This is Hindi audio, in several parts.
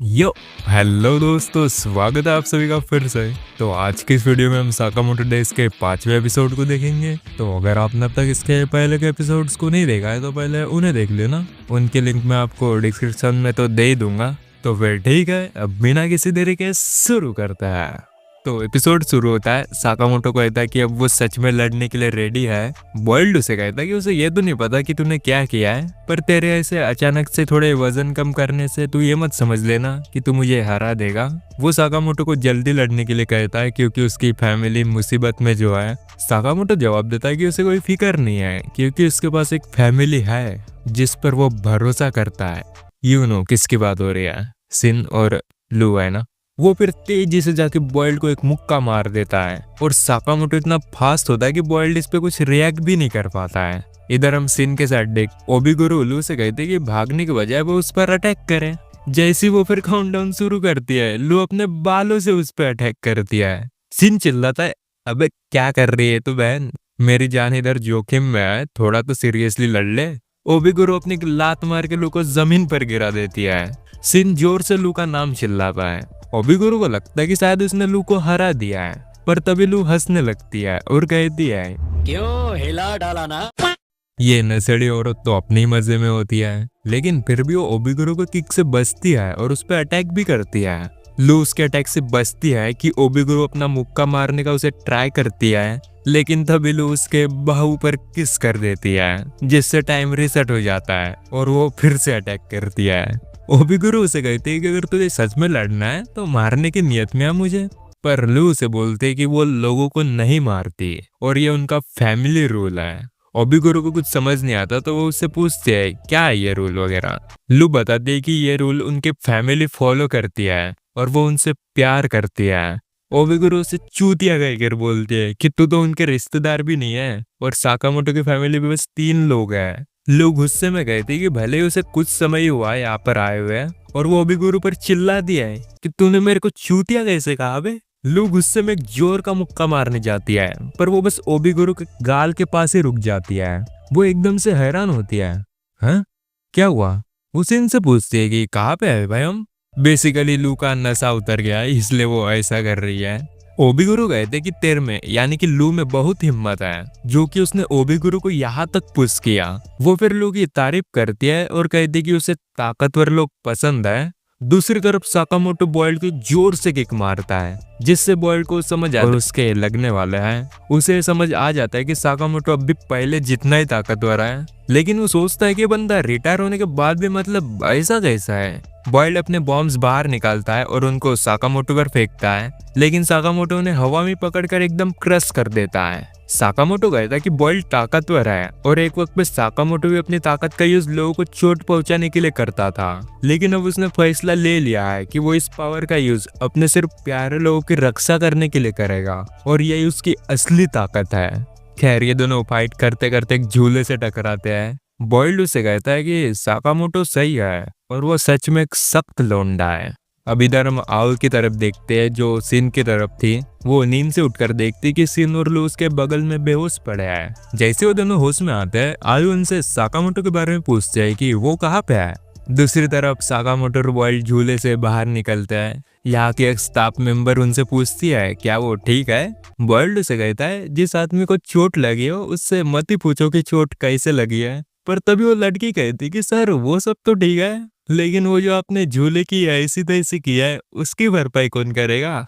यो हेलो दोस्तों, स्वागत है आप सभी का फिर से। तो आज की इस वीडियो में हम साकामोटो डेज के 5वें एपिसोड को देखेंगे। तो अगर आपने अब तक इसके पहले के एपिसोड्स को नहीं देखा है तो पहले उन्हें देख लेना। उनके लिंक मैं आपको डिस्क्रिप्शन में तो दे ही दूंगा। तो फिर ठीक है, अब बिना किसी देरी के शुरू करते हैं। तो एपिसोड शुरू होता है, साकामोटो कहता है कि अब वो सच में लड़ने के लिए रेडी है। बॉइल्ड उसे कहता है कि उसे ये तो नहीं पता कि तूने क्या किया है, पर तेरे ऐसे अचानक से थोड़े वजन कम करने से तू ये मत समझ लेना कि तू मुझे हरा देगा। वो साकामोटो को जल्दी लड़ने के लिए कहता है क्योंकि उसकी फैमिली मुसीबत में जो है। साकामोटो जवाब देता है कि उसे कोई फिक्र नहीं है क्योंकि उसके पास एक फैमिली है जिस पर वो भरोसा करता है। यू नो किसकी बात हो रही है, सिन और लू है ना। वो फिर तेजी से जाके बॉइल्ड को एक मुक्का मार देता है और साकामोटो इतना फास्ट होता है कि बॉइल्ड इस पे कुछ रिएक्ट भी नहीं कर पाता है। इधर हम सिन के साथ देख ओबिगुरु लू से कहते कि भागने के बजाय वो उस पर अटैक करे। जैसे वो फिर काउंटडाउन शुरू करती है, लू अपने बालों से उस पर अटैक करती है। सिन चिल्लाता है, अबे क्या कर रही है तू बहन, मेरी जान इधर जोखिम में है, थोड़ा तो सीरियसली लड़ ले। ओबिगुरु अपनी लात मार के लू को जमीन पर गिरा देती है। सिन जोर से लू का नाम चिल्लाता है। ओबिगुरु को लगता है कि शायद उसने लू को हरा दिया है, पर तभी लू हंसने लगती है और कहती है, क्यों हिला डाला ना। ये नशेड़ी औरत तो अपने ही मजे में होती है। लेकिन फिर भी वो ओबिगुरु को किक से बचती है और उस पर अटैक भी करती है। लू उसके अटैक से बचती है कि ओबिगुरु अपना मुक्का मारने का उसे ट्राई करती है, लेकिन तभी लू उसके बाहु पर किस कर देती है जिससे टाइम रिसेट हो जाता है और वो फिर से अटैक करती है। ओबिगुरु उसे कहते हैं कि अगर तुझे सच में लड़ना है तो मारने की नियत में आ मुझे। पर लू उसे बोलते कि वो लोगों को नहीं मारती और ये उनका फैमिली रूल है। ओबिगुरु को कुछ समझ नहीं आता तो वो उससे पूछते हैं क्या है ये रूल वगैरह। लू बताते है कि ये रूल उनके फैमिली फॉलो करती है और वो उनसे प्यार करती है। ओबिगुरु उसे चूतिया कहकर बोलते हैं कि तू तो उनके रिश्तेदार भी नहीं है और साकामोटो की फैमिली में बस 3 लोग हैं। लोग गुस्से में कहते कि भले ही उसे कुछ समय हुआ है यहाँ पर आए हुए और वो ओबिगुरु पर चिल्ला दिया है कि तूने मेरे को चूतिया कैसे कहा बे। लू गुस्से में एक जोर का मुक्का मारने जाती है, पर वो बस ओबिगुरु के गाल के पास ही रुक जाती है। वो एकदम से हैरान होती है, हाँ क्या हुआ। उसे इनसे पूछती है कि कहाँ पे है भाई हम। बेसिकली लू का नशा उतर गया है इसलिए वो ऐसा कर रही है। ओबिगुरु कहते कि तेरे में यानी कि लू में बहुत हिम्मत है जो कि उसने ओबिगुरु को यहाँ तक पुश किया। वो फिर लू की तारीफ करती है और कहती कि उसे ताकतवर लोग पसंद है। दूसरी तरफ साकामोटो बॉइल्ड को जोर से किक मारता है जिससे बॉइल्ड को समझ आता है उसके लगने वाले हैं। उसे समझ आ जाता है कि साकामोटो अब भी पहले जितना ही ताकतवर है, लेकिन वो सोचता है कि बंदा रिटायर होने के बाद भी मतलब ऐसा कैसा है। बॉइल्ड अपने बॉम्ब्स बाहर निकालता है और उनको साकामोटो पर फेंकता है, लेकिन साकामोटो उन्हें हवा में पकड़कर एकदम क्रश कर देता है। साकामोटो कहता है कि बॉइल्ड ताकतवर है और एक वक्त पे साकामोटो भी अपनी ताकत का यूज लोगों को चोट पहुंचाने के लिए करता था, लेकिन अब उसने फैसला ले लिया है कि वो इस पावर का यूज अपने सिर्फ प्यारे लोगों की रक्षा करने के लिए करेगा और यही उसकी असली ताकत है। खैर ये दोनों फाइट करते करते एक झूले से टकराते हैं। बॉइल्ड उसे कहता है कि साकामोटो सही है और वो सच में एक सख्त लौंडा है। अब इधर हम आओ की तरफ देखते हैं जो सिन की तरफ थी। वो नींद से उठकर देखती कि सिन और लू उसके बगल में बेहोश पड़े हैं। जैसे वो दोनों होश में आते हैं, आयु उनसे साकामोटो के बारे में पूछते हैं कि वो कहाँ पे है। दूसरी तरफ साकामोटो और बॉइल्ड झूले से बाहर निकलते हैं। यहाँ की एक स्टाफ मेंबर उनसे पूछती है क्या वो ठीक है। बॉइल्ड उसे कहता है जिस आदमी को चोट लगी हो उससे मत ही पूछो कि चोट कैसे लगी है। पर तभी वो लड़की कहती कि सर वो सब तो ठीक है, लेकिन वो जो आपने झूले की ऐसी तैसी किया है उसकी भरपाई कौन करेगा।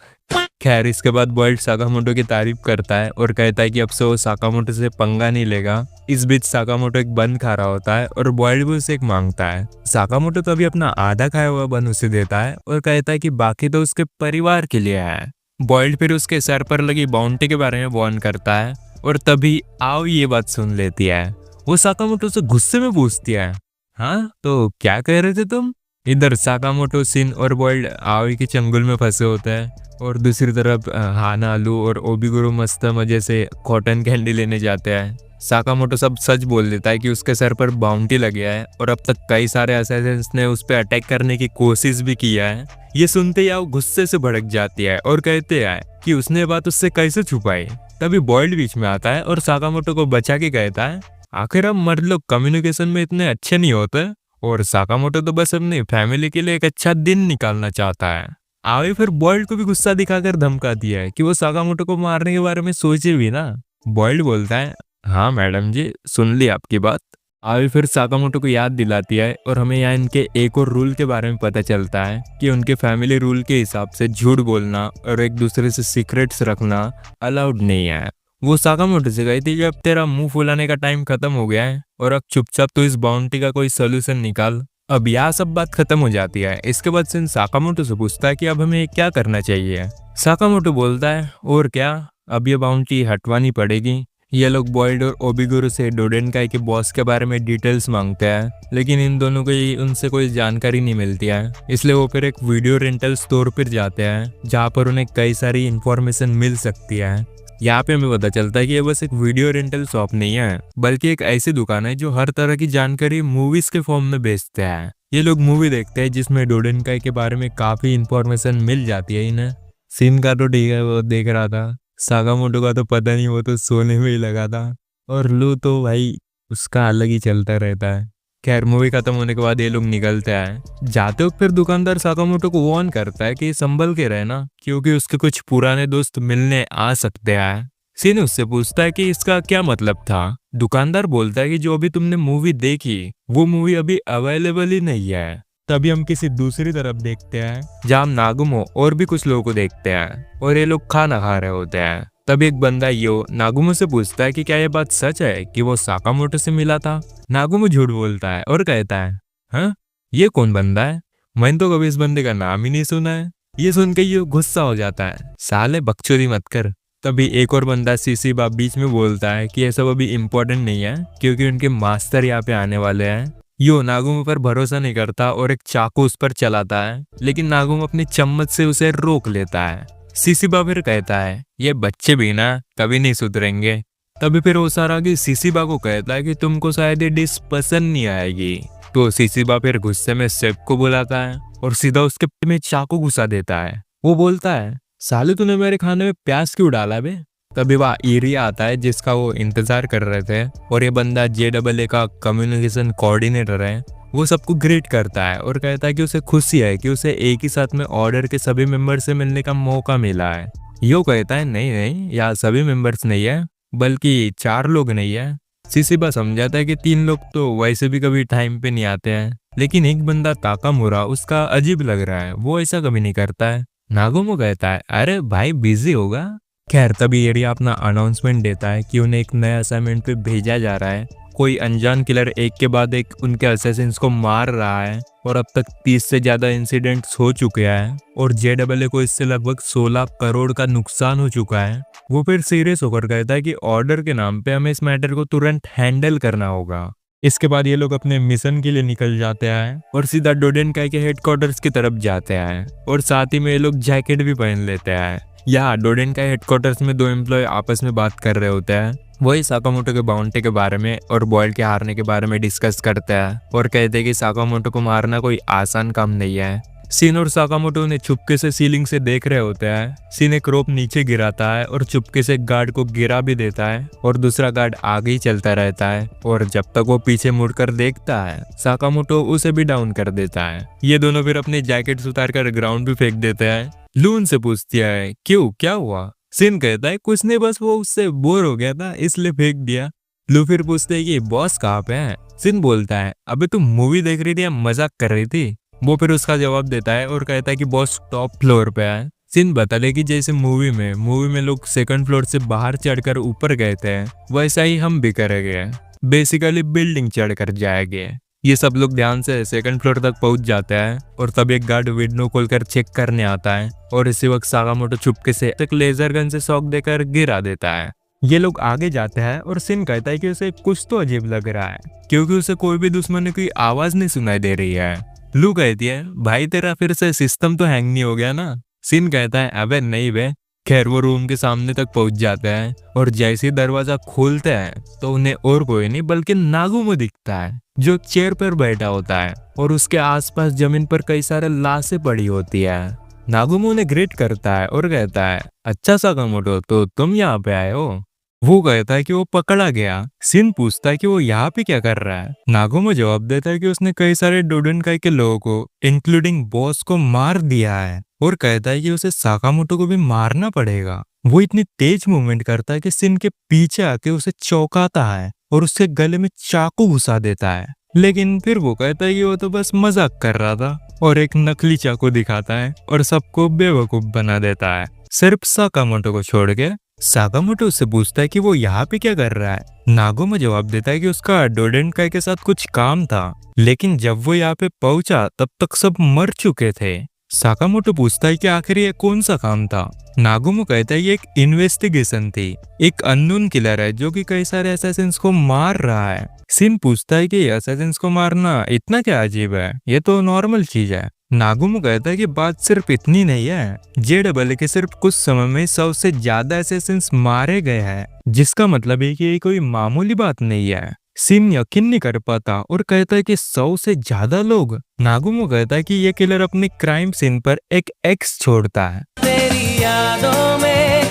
खैर इसके बाद बॉइल्ड साकामोटो की तारीफ करता है और कहता है कि अब से वो साकामोटो से पंगा नहीं लेगा। इस बीच साकामोटो एक बन खा रहा होता है और बॉइल्ड भी उसे एक मांगता है। साकामोटो तभी अपना आधा खाया हुआ बन उसे देता है और कहता है कि बाकी तो उसके परिवार के लिए है। बॉइल्ड फिर उसके सर पर लगी बाउंटी के बारे में वार्न करता है और तभी आओ ये बात सुन लेती है। वो साकामोटो से गुस्से में पूछती है, हाँ तो क्या कह रहे थे तुम। इधर साकामोटो, सिन और बॉइल्ड आओई के चंगुल में फंसे होते हैं और दूसरी तरफ हाना, लू और ओबिगुरु मस्त मजे से कॉटन कैंडी लेने जाते हैं। साकामोटो सब सच बोल देता है कि उसके सर पर बाउंटी लग गया है और अब तक कई सारे असैसिन्स ने उस पर अटैक करने की कोशिश भी किया है। ये सुनते ही आओ गुस्से से भड़क जाती है और कहते हैं कि उसने बात उससे कैसे छुपाई। तभी बॉइल्ड बीच में आता है और साकामोटो को बचा के कहता है आखिर हम मर्द लोग कम्युनिकेशन में इतने अच्छे नहीं होते और साकामोटो तो बस अपनी फैमिली के लिए एक अच्छा दिन निकालना चाहता है। आवे फिर बॉयल्ड को भी गुस्सा दिखाकर धमका दिया है कि वो साकामोटो को मारने के बारे में सोचे भी ना। बॉयल्ड बोलता है, हाँ मैडम जी, सुन ली आपकी बात। आवे फिर साकामोटो को याद दिलाती है और हमें यहाँ इनके एक और रूल के बारे में पता चलता है कि उनके फैमिली रूल के हिसाब से झूठ बोलना और एक दूसरे से सीक्रेट्स रखना अलाउड नहीं है। वो साकामोटो से गई थी, जब तेरा मुंह फुलाने का टाइम खत्म हो गया है और अब चुपचाप तो इस बाउंड्री का कोई सोल्यूशन निकाल। अब यह सब बात खत्म हो जाती है। इसके बाद सिन साकामोटो से पूछता है कि अब हमें क्या करना चाहिए। साकामोटो बोलता है, और क्या, अब ये बाउंड्री हटवानी पड़ेगी। ये लोग बॉयल्ड और ओबिगुरो से डोडेनकाई के बॉस के बारे में डिटेल्स मांगते हैं, लेकिन इन दोनों को उनसे कोई जानकारी नहीं मिलती है। इसलिए वो फिर एक वीडियो रेंटल स्टोर पर जाते हैं जहाँ पर उन्हें कई सारी इंफॉर्मेशन मिल सकती है। यहाँ पे हमें पता चलता है कि ये बस एक वीडियो रेंटल शॉप नहीं है, बल्कि एक ऐसी दुकान है जो हर तरह की जानकारी मूवीज के फॉर्म में बेचते हैं। ये लोग मूवी देखते हैं जिसमें डोडेनकाई के बारे में काफी इंफॉर्मेशन मिल जाती है इन्हें। सीन का तो ठीक है, वो देख रहा था। साकामोटो का तो पता नहीं, वो तो सोने में ही लगा था। और लू तो भाई उसका अलग ही चलता रहता है। खैर मूवी खत्म होने के बाद ये लोग निकलते हैं। जाते वक्त फिर दुकानदार साकामोटो को वार्न करता है कि संभल के रहना, क्योंकि उसके कुछ पुराने दोस्त मिलने आ सकते हैं। सीन उससे पूछता है कि इसका क्या मतलब था। दुकानदार बोलता है कि जो अभी तुमने मूवी देखी वो मूवी अभी अवेलेबल ही नहीं है। तभी हम किसी दूसरी तरफ देखते हैं जहाँ हम नागुमो और भी कुछ लोगों को देखते हैं और ये लोग खाना खा रहे होते हैं। तब एक बंदा यो नागुमो से पूछता है कि क्या ये बात सच है कि वो साकामोटो से मिला था। नागुमो झूठ बोलता है और कहता है, हाँ, ये कौन बंदा है, मैंने तो कभी इस बंदे का नाम ही नहीं सुना है। ये सुन के यो गुस्सा हो जाता है, साले बकचोदी मत कर। तभी एक और बंदा सीसीबा बीच में बोलता है कि ये सब अभी इम्पोर्टेंट नहीं है, क्योंकि उनके मास्टर यहाँ पे आने वाले हैं। यो नागुमो पर भरोसा नहीं करता और एक चाकू उस पर चलाता है, लेकिन नागुमो अपनी चम्मच से उसे रोक लेता है। सीसीबा फिर कहता है, ये बच्चे भी ना कभी नहीं सुधरेंगे। तभी फिर ओसारागी सीसीबा को कहता है कि तुमको शायद ये डिश पसंद नहीं आएगी। तो सीसीबा फिर गुस्से में शेफ को बुलाता है और सीधा उसके पेट में चाकू घुसा देता है। वो बोलता है, साले तूने मेरे खाने में प्याज क्यों डाला बे। तभी वह एरिया आता है जिसका वो इंतजार कर रहे थे, और ये बंदा JAA का कम्युनिकेशन कोऑर्डिनेटर है। वो सबको ग्रीट करता है और कहता है कि उसे खुशी है कि उसे एक ही साथ में ऑर्डर के सभी मेंबर से मिलने का मौका मिला है। यो कहता है, नहीं नहीं, यहाँ सभी मेंबर्स नहीं है, बल्कि 4 लोग नहीं है। सीसीबा समझाता है कि 3 लोग तो वैसे भी कभी टाइम पे नहीं आते हैं, लेकिन एक बंदा ताकामुरा, उसका अजीब लग रहा है, वो ऐसा कभी नहीं करता है। नागुमो कहता है, अरे भाई बिजी होगा। खैर तभी एरिया अपना अनाउंसमेंट देता है कि उन्हें एक नए असाइनमेंट पे भेजा जा रहा है। कोई अनजान किलर एक के बाद एक उनके असैसिन्स को मार रहा है और अब तक 30 से ज्यादा इंसिडेंट्स हो चुके हैं और JAA को इससे लगभग 16 करोड़ का नुकसान हो चुका है। वो फिर सीरियस होकर कहता है कि ऑर्डर के नाम पे हमें इस मैटर को तुरंत हैंडल करना होगा। इसके बाद ये लोग अपने मिशन के लिए निकल जाते हैं और सीधा डोडेनकाई के हेडक्वार्टर्स की तरफ जाते हैं, और साथ ही में ये लोग जैकेट भी पहन लेते हैं। यहाँ डोडेनकाई हेडक्वार्टर्स में 2 एम्प्लॉय आपस में बात कर रहे होते हैं। वही साकामोटो के बाउंड्री के बारे में और बॉयल्ड के हारने के बारे में डिस्कस करते हैं और कहते हैं कि साकामोटो को मारना कोई आसान काम नहीं है। सीन और साकामोटो ने चुपके से सीलिंग से देख रहे होते हैं। सीन एक रोप नीचे गिराता है और चुपके से गार्ड को गिरा भी देता है और दूसरा गार्ड आगे ही चलता रहता है, और जब तक वो पीछे मुड़कर देखता है साकामोटो उसे भी डाउन कर देता है। ये दोनों फिर अपने जैकेट्स उतार कर ग्राउंड पे फेंक देते हैं। लून से पूछती है, क्यों, क्या हुआ। सिन कहता है, कुछ नहीं, बस वो उससे बोर हो गया था इसलिए फेंक दिया। लू फिर पूछते है कि बॉस कहाँ पे है। सिन बोलता है, अबे तुम मूवी देख रही थी या मजाक कर रही थी। वो फिर उसका जवाब देता है और कहता है कि बॉस टॉप फ्लोर पे है। सिन बता ले कि जैसे मूवी में लोग 2nd फ्लोर से बाहर चढ़कर ऊपर गए थे, वैसा ही हम भी करेंगे, बेसिकली बिल्डिंग चढ़कर जाएंगे। ये सब लोग ध्यान से 2nd फ्लोर तक पहुंच जाते हैं और तब एक गार्ड विंडो खोलकर चेक करने आता है और इसी वक्त साकामोटो चुपके से एक लेजर गन से शॉक देकर गिरा देता है। ये लोग आगे जाते हैं और सिन कहता है कि उसे कुछ तो अजीब लग रहा है, क्योंकि उसे कोई भी दुश्मन की आवाज नहीं सुनाई दे रही है। लू कहती है, भाई तेरा फिर से सिस्टम तो हैंग नहीं हो गया ना। सिन कहता है, अबे नहीं बे। खैर वो रूम के सामने तक पहुंच जाते हैं और जैसे ही दरवाजा खोलते हैं तो उन्हें और कोई नहीं बल्कि नागुमो दिखता है, जो चेयर पर बैठा होता है और उसके आसपास जमीन पर कई सारे लाशें पड़ी होती है। नागुमो उन्हें ग्रीट करता है और कहता है, अच्छा साकामोटो, तो तुम यहाँ पे आए हो। वो कहता है कि वो पकड़ा गया। सिन पूछता है कि वो यहाँ पे क्या कर रहा है। नागुमो जवाब देता है कि उसने कई सारे डोडेनकाई के लोगों को इंक्लूडिंग बॉस को मार दिया है और कहता है कि उसे साकामोटो को भी मारना पड़ेगा। वो इतनी तेज मूवमेंट करता है कि सिन के पीछे आके उसे चौंकाता है और उसके गले में चाकू घुसा देता है। लेकिन फिर वो कहता है कि वो तो बस मजाक कर रहा था और एक नकली चाकू दिखाता है और सबको बेवकूफ बना देता है, सिर्फ साकामोटो को छोड़ के। साकामोटो उससे पूछता है कि वो यहाँ पे क्या कर रहा है। नागुमो जवाब देता है कि उसका डोडेनकाई के साथ कुछ काम था, लेकिन जब वो यहाँ पे पहुंचा तब तक सब मर चुके थे। साकामोटो पूछता है कि आखिर ये कौन सा काम था। नागुमो कहता है ये एक इन्वेस्टिगेशन थी, एक अननोन किलर है जो कि कई सारे असैसिन्स को मार रहा है। सिन पूछता है कि असैसिन्स को मारना इतना क्या अजीब है, ये तो नॉर्मल चीज है। नागुमो कहता है कि बात सिर्फ इतनी नहीं है, JEE के सिर्फ कुछ समय में 100 से ज्यादा असैसिन्स मारे गए हैं, जिसका मतलब है कि ये कोई मामूली बात नहीं है। सिन यकीन नहीं कर पाता और कहता है कि 100 से ज्यादा लोग। नागुमो कहता है कि ये किलर अपने क्राइम सीन पर एक एक्स छोड़ता है तेरी यादों में,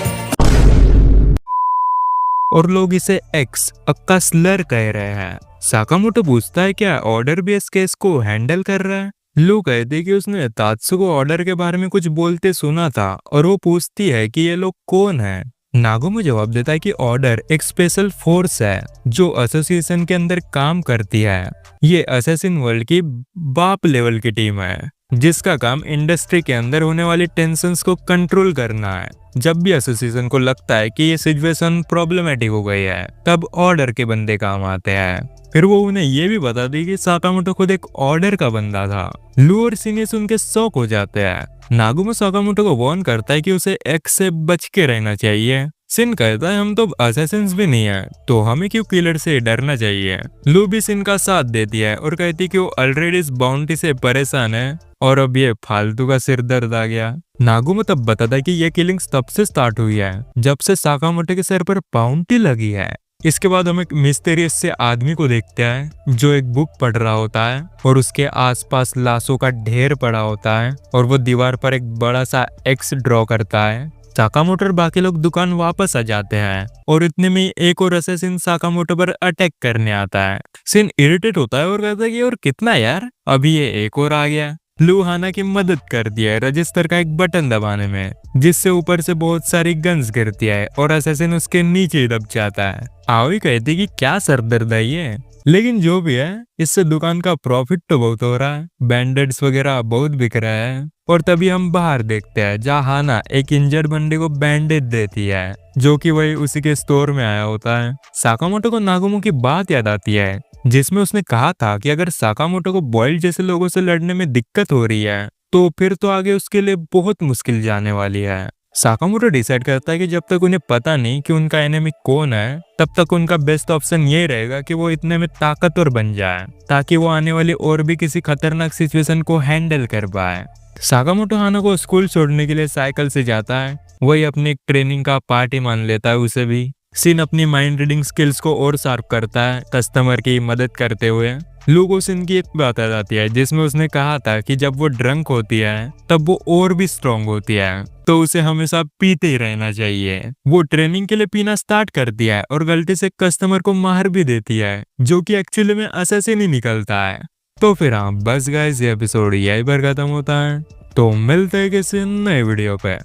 और लोग इसे एक्स अक्का स्लर कह रहे हैं। साकामोटो पूछता है क्या ऑर्डर भी इस केस को हैंडल कर रहा है। लू कहती है कि उसने तात्सुको ऑर्डर के बारे में कुछ बोलते सुना था और वो पूछती है कि ये लोग कौन है। नागुमो जवाब देता है कि ऑर्डर एक स्पेशल फोर्स है जो एसोसिएशन के अंदर काम करती है। ये असैसिन वर्ल्ड की बाप लेवल की टीम है जिसका काम इंडस्ट्री के अंदर होने वाली टेंशन्स को कंट्रोल करना है। जब भी एसोसिएशन को लगता है कि ये सिचुएशन प्रॉब्लमेटिक हो गई है तब ऑर्डर के बंदे काम आते हैं। फिर वो उन्हें ये भी बता दी कि साकामोटो खुद एक ऑर्डर का बंदा था। लू और सिन सुन के शॉक हो जाते हैं। नागुमो साकामोटो को वार्न करता है कि उसे एक्स से बच के रहना चाहिए। सिन कहता है हम तो असैसिन्स भी नहीं है तो हमें क्यों किलर से डरना चाहिए। लू भी सिन का साथ देती है और कहती कि वो ऑलरेडी इस बाउंटी से परेशान है और अब ये फालतू का सिर दर्द आ गया। नागुमो तब बताता है कि ये किलिंग्स तब से स्टार्ट हुई है जब से साकामोटो के सर पर बाउंटी लगी है। इसके बाद हम एक मिस्टीरियस से आदमी को देखते हैं जो एक बुक पढ़ रहा होता है और उसके आसपास लाशों का ढेर पड़ा होता है और वो दीवार पर एक बड़ा सा एक्स ड्रॉ करता है। साकामोटो और बाकी लोग दुकान वापस आ जाते हैं और इतने में एक और असैसिन साकामोटो पर अटैक करने आता है। सिन इरिटेट होता है और कहता है कि और कितना यार, अभी ये एक और आ गया। लू हाना की मदद कर दिया है रजिस्टर का एक बटन दबाने में जिससे ऊपर से बहुत सारी गन्स गिरती है और असैसिन उसके नीचे दब जाता है। आओई कहती कि क्या सरदर्द है ये, लेकिन जो भी है इससे दुकान का प्रॉफिट तो बहुत हो रहा है, बैंडेड्स वगैरह बहुत बिक रहा है। और तभी हम बाहर देखते हैं जहाँ हाना एक इंजर्ड बंदे को बैंडेज देती है जो कि वही उसी के स्टोर में आया होता है। साकामोटो को नागुमो की बात याद आती है जिसमें उसने कहा था कि अगर साकामोटो को बॉइल्ड जैसे लोगों से लड़ने में दिक्कत हो रही है तो फिर तो आगे उसके लिए बहुत मुश्किल जाने वाली है। साकामोटो डिसाइड करता है कि जब तक उन्हें पता नहीं कि उनका एनिमी कौन है तब तक उनका बेस्ट ऑप्शन ये रहेगा कि वो इतने में ताकतवर बन जाए ताकि वो आने वाली और भी किसी खतरनाक सिचुएशन को हैंडल कर पाए। साकामोटो हाना को स्कूल छोड़ने के लिए साइकिल से जाता है, वही अपनी ट्रेनिंग का पार्ट ही मान लेता है उसे भी। सिन अपनी माइंड रीडिंग स्किल्स को और शार्प करता है कस्टमर की मदद करते हुए। लू को सिन की एक बात आ जाती है जिसमें उसने कहा था कि जब वो ड्रंक होती है तब वो और भी स्ट्रांग होती है तो उसे हमेशा पीते ही रहना चाहिए। वो ट्रेनिंग के लिए पीना स्टार्ट करती है और गलती से कस्टमर को मार भी देती है जो कि एक्चुअली में असैसिन ही निकलता है। तो फिर हाँ बस गाइस ये एपिसोड यही पर खत्म होता है, तो मिलते हैं किसी नए वीडियो पे,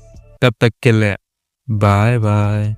तब तक के लिए बाय बाय।